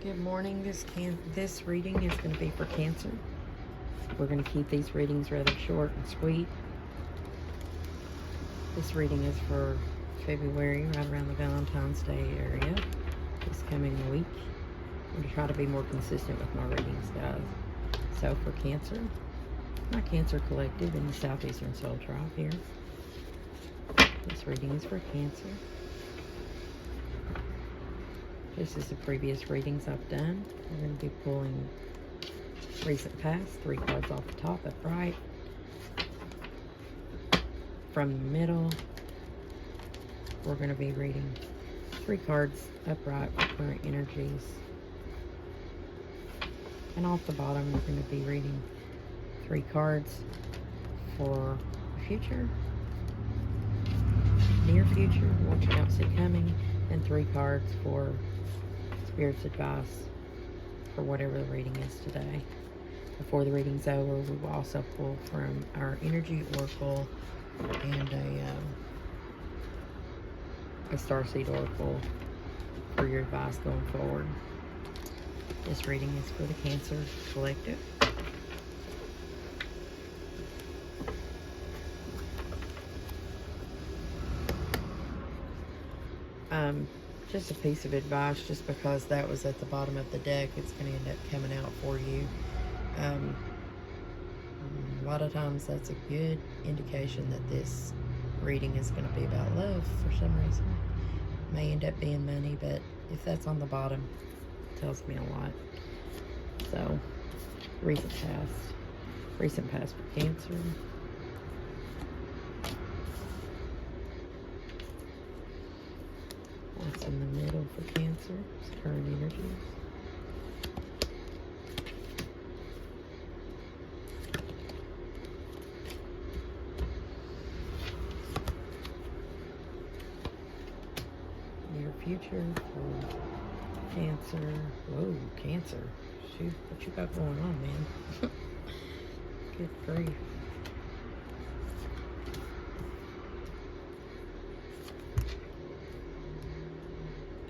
Good morning. This reading is going to be for Cancer. We're going to keep these readings rather short and sweet. This reading is for February, right around the Valentine's Day area, this coming week. I'm going to try to be more consistent with my readings, guys. So for Cancer, my Cancer collective in the Southeastern Soul Tribe here. This reading is for Cancer. Just as the previous readings I've done, we're going to be pulling recent past, 3 cards off the top, upright. From the middle, we're going to be reading 3 cards upright for current energies. And off the bottom, we're going to be reading 3 cards for the future, near future, what you don't see coming, and 3 cards for Spirit's advice for whatever the reading is today. Before the reading's over, we will also pull from our Energy Oracle and a Starseed Oracle for your advice going forward. This reading is for the Cancer collective. Just a piece of advice, just because that was at the bottom of the deck, it's going to end up coming out for you. A lot of times that's a good indication that this reading is going to be about love for some reason. It may end up being money, but if that's on the bottom, it tells me a lot. So, recent past for Cancer. What's in the middle for Cancer? It's current energies. Near future for Cancer. Whoa, Cancer. Shoot, what you got going on, man? Good grief.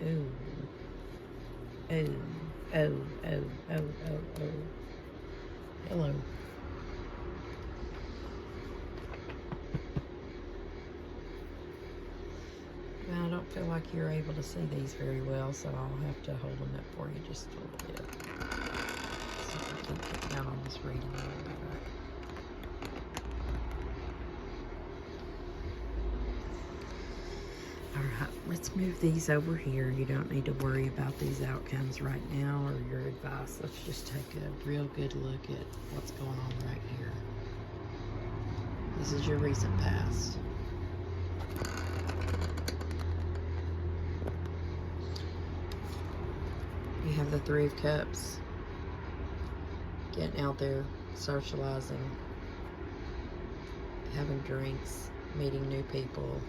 Oh. Oh. Oh. Oh. Oh. Oh. Oh. Hello. Now, I don't feel like you're able to see these very well, so I'll have to hold them up for you just a little bit. See if I can get down on this reading a little better. Alright, let's move these over here. You don't need to worry about these outcomes right now or your advice. Let's just take a real good look at what's going on right here. This is your recent past. You have the 3 of Cups. Getting out there, socializing, having drinks, meeting new people,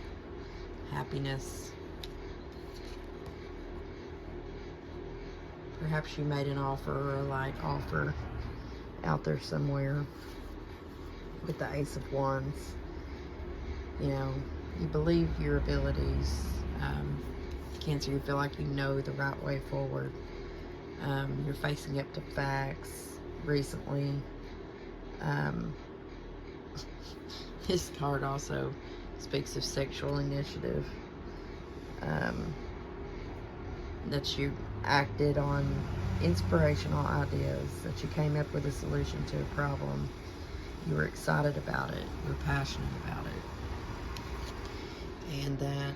happiness. Perhaps you made an offer or a light offer out there somewhere with the Ace of Wands. You know, you believe your abilities. Cancer, you feel like you know the right way forward. You're facing up to facts recently. This card also speaks of sexual initiative, that you acted on inspirational ideas, that you came up with a solution to a problem. You were excited about it, you were passionate about it, and that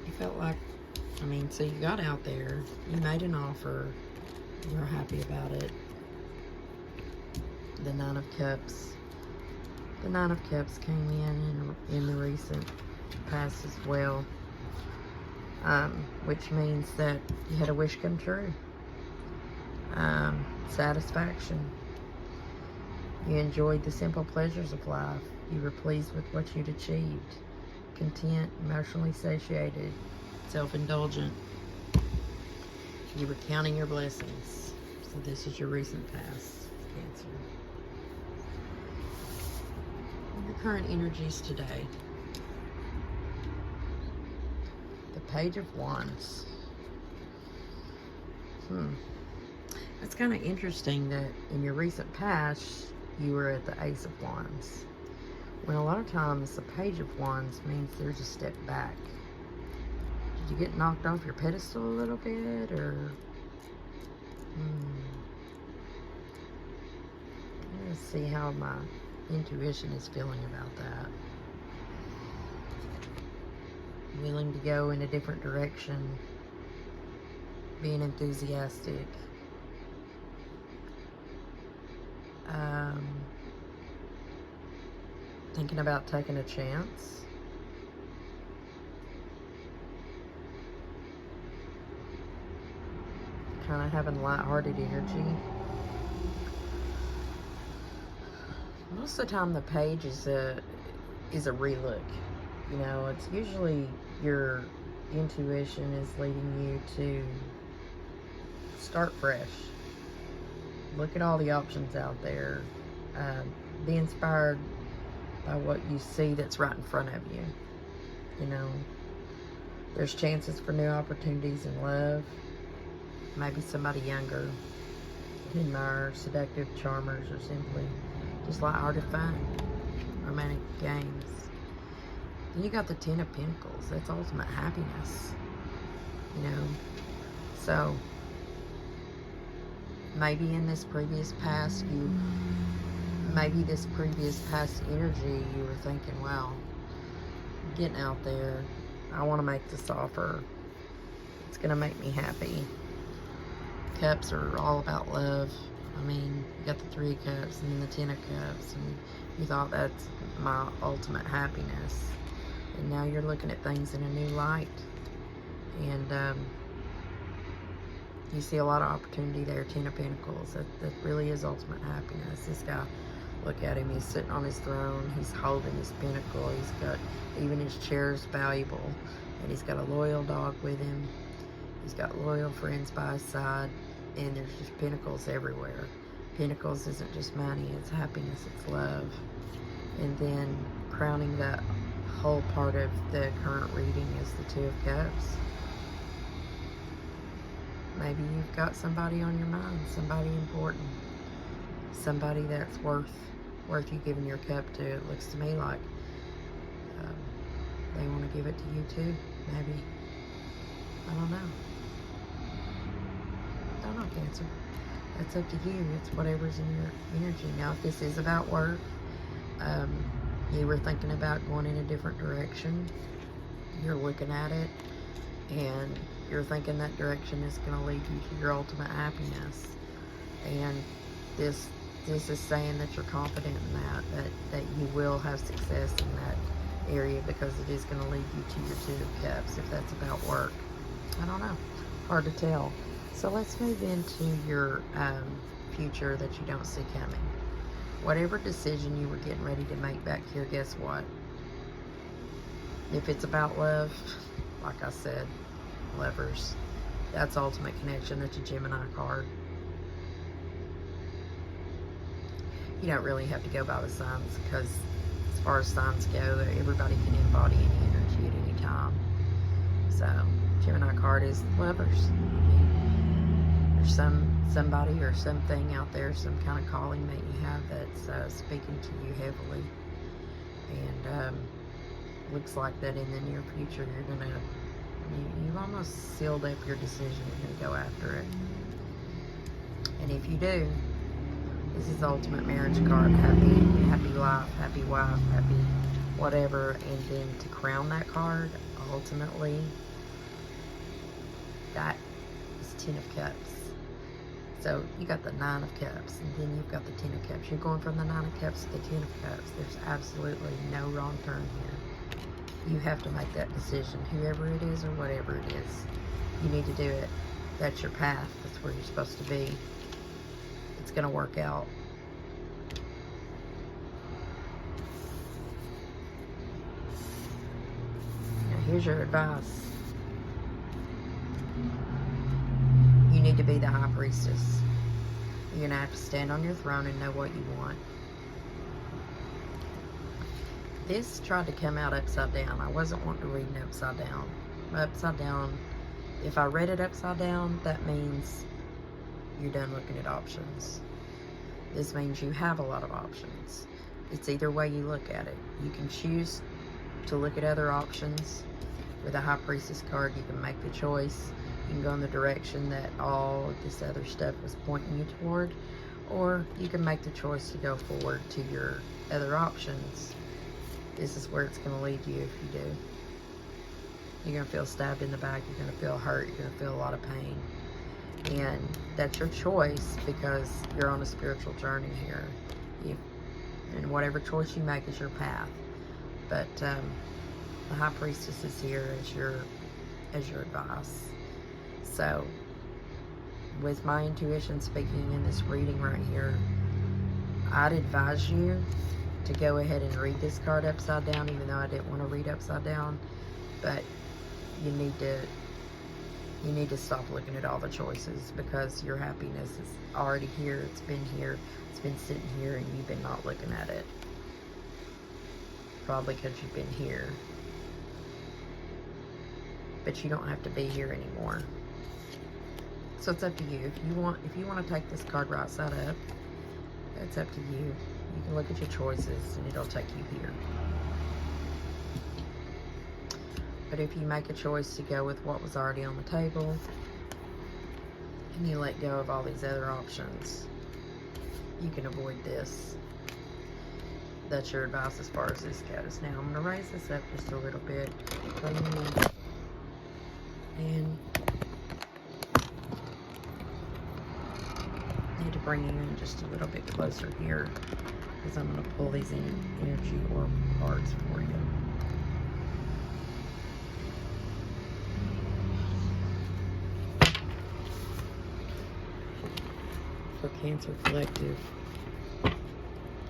you felt like, so you got out there, you made an offer, you were happy about it. The 9 of Cups. The 9 of Cups came in the recent past as well, which means that you had a wish come true. Satisfaction. You enjoyed the simple pleasures of life. You were pleased with what you'd achieved. Content, emotionally satiated, self-indulgent. You were counting your blessings. So this is your recent past, Cancer. Your current energies today. The Page of Wands. It's kind of interesting that in your recent past, you were at the Ace of Wands. When a lot of times the Page of Wands means there's a step back. Did you get knocked off your pedestal a little bit, or? Let's see how my intuition is feeling about that. Willing to go in a different direction. Being enthusiastic. Thinking about taking a chance. Kind of having lighthearted energy. Most of the time the page is a relook. You know, it's usually your intuition is leading you to start fresh. Look at all the options out there. Be inspired by what you see that's right in front of you. You know, there's chances for new opportunities in love. Maybe somebody younger. You admire seductive charmers, or simply just light-hearted fun. Romantic games. Then you got the Ten of Pentacles. That's ultimate happiness. You know, so maybe in this previous past, this previous past energy, you were thinking, well, getting out there, I want to make this offer. It's going to make me happy. Cups are all about love. I mean, you got the Three of Cups and then the Ten of Cups, and you thought that's my ultimate happiness. And now you're looking at things in a new light. And you see a lot of opportunity there. Ten of Pentacles. That really is ultimate happiness. This guy, look at him. He's sitting on his throne. He's holding his pentacle. He's got, even his chair is valuable. And he's got a loyal dog with him. He's got loyal friends by his side. And there's just pentacles everywhere. Pentacles isn't just money. It's happiness. It's love. And then crowning that whole part of the current reading is the Two of Cups. Maybe you've got somebody on your mind, somebody important, somebody that's worth you giving your cup to. It looks to me like they want to give it to you too. Maybe. I don't know. Cancer. That's up to you. It's whatever's in your energy. Now, if this is about work, you were thinking about going in a different direction, you're looking at it, and you're thinking that direction is going to lead you to your ultimate happiness. And this is saying that you're confident in that you will have success in that area, because it is going to lead you to your Two of Cups. If that's about work, I don't know. Hard to tell. So let's move into your future that you don't see coming. Whatever decision you were getting ready to make back here, guess what? If it's about love, like I said, Lovers, that's ultimate connection. That's a Gemini card. You don't really have to go by the signs, because as far as signs go, everybody can embody any energy at any time. So, Gemini card is Lovers. There's somebody or something out there, some kind of calling that you have that's speaking to you heavily. And looks like that in the near future you've almost sealed up your decision. You're going to go after it. And if you do, this is the ultimate marriage card. Happy life, happy wife, happy whatever. And then to crown that card, ultimately, that is Ten of Cups. So you got the Nine of Cups, and then you've got the Ten of Cups. You're going from the Nine of Cups to the Ten of Cups. There's absolutely no wrong turn here. You have to make that decision, whoever it is or whatever it is. You need to do it. That's your path. That's where you're supposed to be. It's going to work out. Now here's your advice. You need to be the High Priestess. You're going to have to stand on your throne and know what you want. This tried to come out upside down. I wasn't wanting to read it upside down. Upside down, if I read it upside down, that means you're done looking at options. This means you have a lot of options. It's either way you look at it. You can choose to look at other options. With a High Priestess card, you can make the choice. You can go in the direction that all of this other stuff was pointing you toward, or you can make the choice to go forward to your other options. This is where it's going to lead you if you do. You're going to feel stabbed in the back. You're going to feel hurt. You're going to feel a lot of pain. And that's your choice, because you're on a spiritual journey here. And whatever choice you make is your path. But the High Priestess is here as your advice. So, with my intuition speaking in this reading right here, I'd advise you to go ahead and read this card upside down, even though I didn't want to read upside down. But you need to stop looking at all the choices, because your happiness is already here. It's been here. It's been sitting here, and you've been not looking at it. Probably because you've been here. But you don't have to be here anymore. So it's up to you. If you want to take this card right side up, it's up to you. You can look at your choices, and it'll take you here. But if you make a choice to go with what was already on the table, and you let go of all these other options, you can avoid this. That's your advice as far as this goes. Now, I'm going to raise this up just a little bit. And need to bring you in just a little bit closer here, because I'm going to pull these energy oracle cards for you. For Cancer Collective,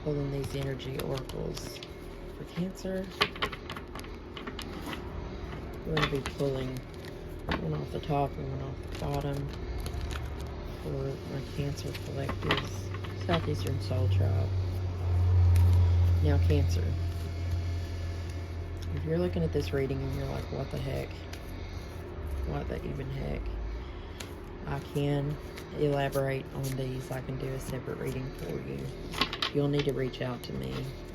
pulling these energy oracles. For Cancer, we're going to be pulling one off the top and one off the bottom for my Cancer Collectives, Southeastern Soul Tribe. Now, Cancer, if you're looking at this reading and you're like, what the heck? What the even heck? I can elaborate on these. I can do a separate reading for you. You'll need to reach out to me.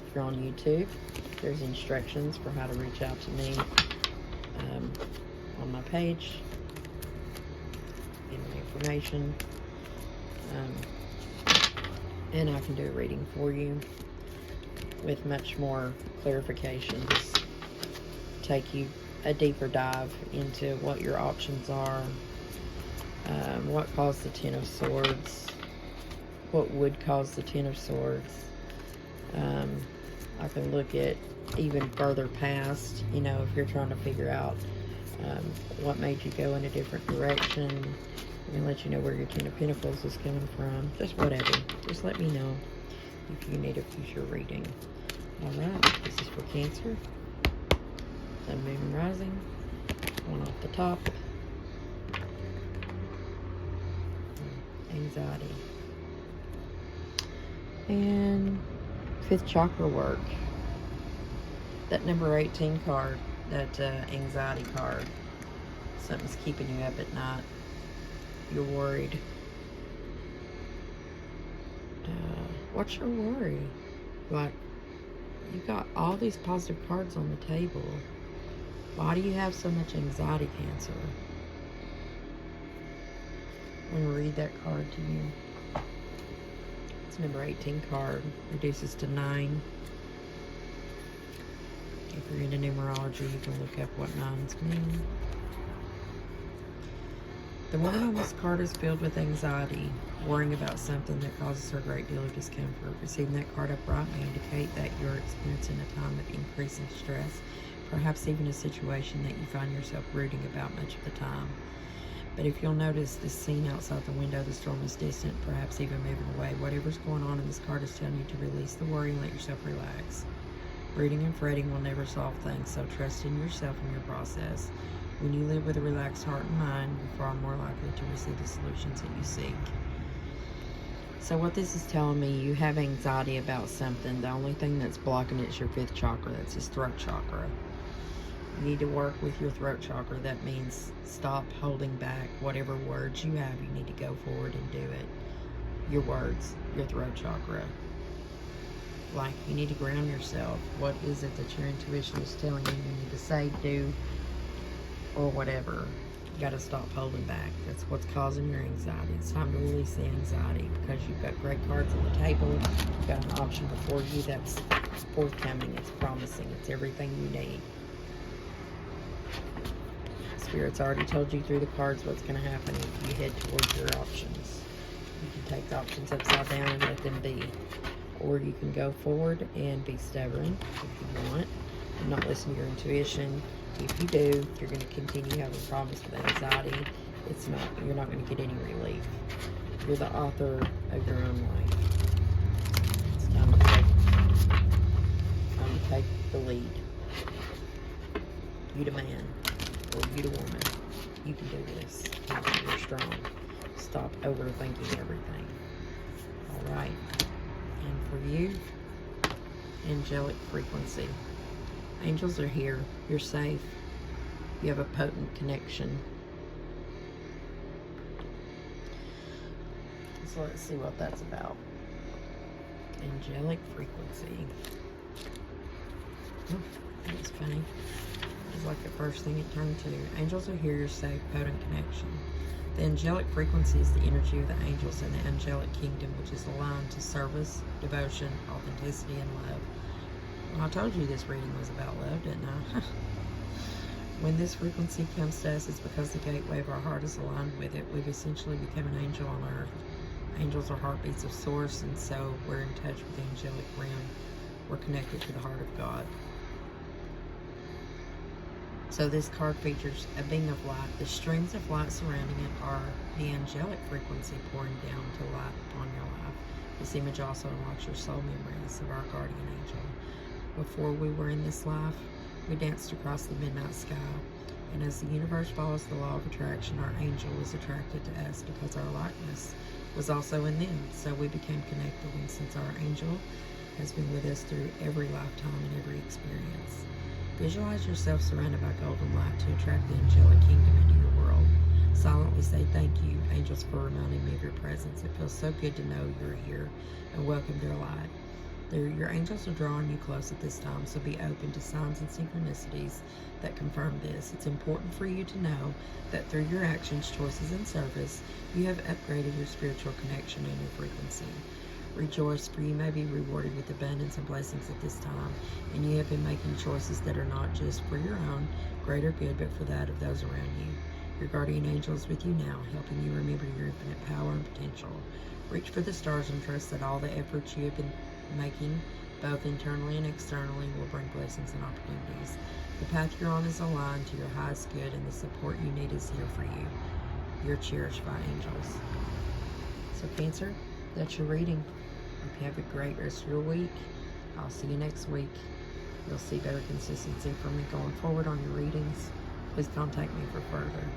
If you're on YouTube, there's instructions for how to reach out to me on my page, in my information, and I can do a reading for you with much more clarifications, take you a deeper dive into what your options are, what caused the Ten of Swords, what would cause the Ten of Swords. I can look at even further past, you know, if you're trying to figure out what made you go in a different direction. I'm going to let you know where your Ten of Pentacles is coming from. Just whatever. Just let me know if you need a future reading. Alright, this is for Cancer. Sun, Moon, and Rising. One off the top. Anxiety. And 5th chakra work. That number 18 card, that anxiety card. Something's keeping you up at night. You're worried. What's your worry? Like, you got all these positive cards on the table. Why do you have so much anxiety, Cancer? I'm going to read that card to you. It's number 18 card. Reduces to 9. If you're into numerology, you can look up what 9s mean. The woman on this card is filled with anxiety, worrying about something that causes her a great deal of discomfort. Receiving that card upright may indicate that you're experiencing a time of increasing stress, perhaps even a situation that you find yourself brooding about much of the time. But if you'll notice the scene outside the window, the storm is distant, perhaps even moving away. Whatever's going on in this card is telling you to release the worry and let yourself relax. Brooding and fretting will never solve things, so trust in yourself and your process. When you live with a relaxed heart and mind, you're far more likely to receive the solutions that you seek. So what this is telling me, you have anxiety about something. The only thing that's blocking it is your 5th chakra. That's his throat chakra. You need to work with your throat chakra. That means stop holding back whatever words you have. You need to go forward and do it. Your words, your throat chakra. Like, you need to ground yourself. What is it that your intuition is telling you need to say, do, or whatever? You got to stop holding back. That's what's causing your anxiety. It's time to release the anxiety because you've got great cards on the table. You've got an option before you that's forthcoming. It's promising. It's everything you need. Spirit's already told you through the cards what's going to happen if you head towards your options. You can take the options upside down and let them be. Or you can go forward and be stubborn if you want and not listen to your intuition. If you do, you're going to continue having problems with anxiety. You're not going to get any relief. You're the author of your own life. It's time to take the lead. You the man, or you the woman. You can do this. You're strong. Stop overthinking everything. All right. And for you, angelic frequency. Angels are here. You're safe. You have a potent connection. So let's see what that's about. Angelic frequency. Oh, that's funny. It's like the first thing it turned to. Angels are here. You're safe. Potent connection. The angelic frequency is the energy of the angels in the angelic kingdom, which is aligned to service, devotion, authenticity, and love. Well, I told you this reading was about love, didn't I? When this frequency comes to us, it's because the gateway of our heart is aligned with it. We've essentially become an angel on earth. Angels are heartbeats of source, and so we're in touch with the angelic realm. We're connected to the heart of God. So this card features a beam of light. The streams of light surrounding it are the angelic frequency pouring down to light upon your life. This image also unlocks your soul memories of our guardian angel. Before we were in this life, we danced across the midnight sky. And as the universe follows the law of attraction, our angel was attracted to us because our likeness was also in them. So we became connected, and since our angel has been with us through every lifetime and every experience. Visualize yourself surrounded by golden light to attract the angelic kingdom into your world. Silently say thank you, angels, for reminding me of your presence. It feels so good to know you're here and welcome their light. Your angels are drawing you close at this time, so be open to signs and synchronicities that confirm this. It's important for you to know that through your actions, choices, and service, you have upgraded your spiritual connection and your frequency. Rejoice, for you may be rewarded with abundance and blessings at this time, and you have been making choices that are not just for your own greater good, but for that of those around you. Your guardian angel is with you now, helping you remember your infinite power and potential. Reach for the stars and trust that all the efforts you have been making, both internally and externally, will bring blessings and opportunities. The path you're on is aligned to your highest good, and the support you need is here for you. You're cherished by angels. So Cancer, that's your reading. Hope you have a great rest of your week. I'll see you next week. You'll see better consistency from me going forward on your readings. Please contact me for further.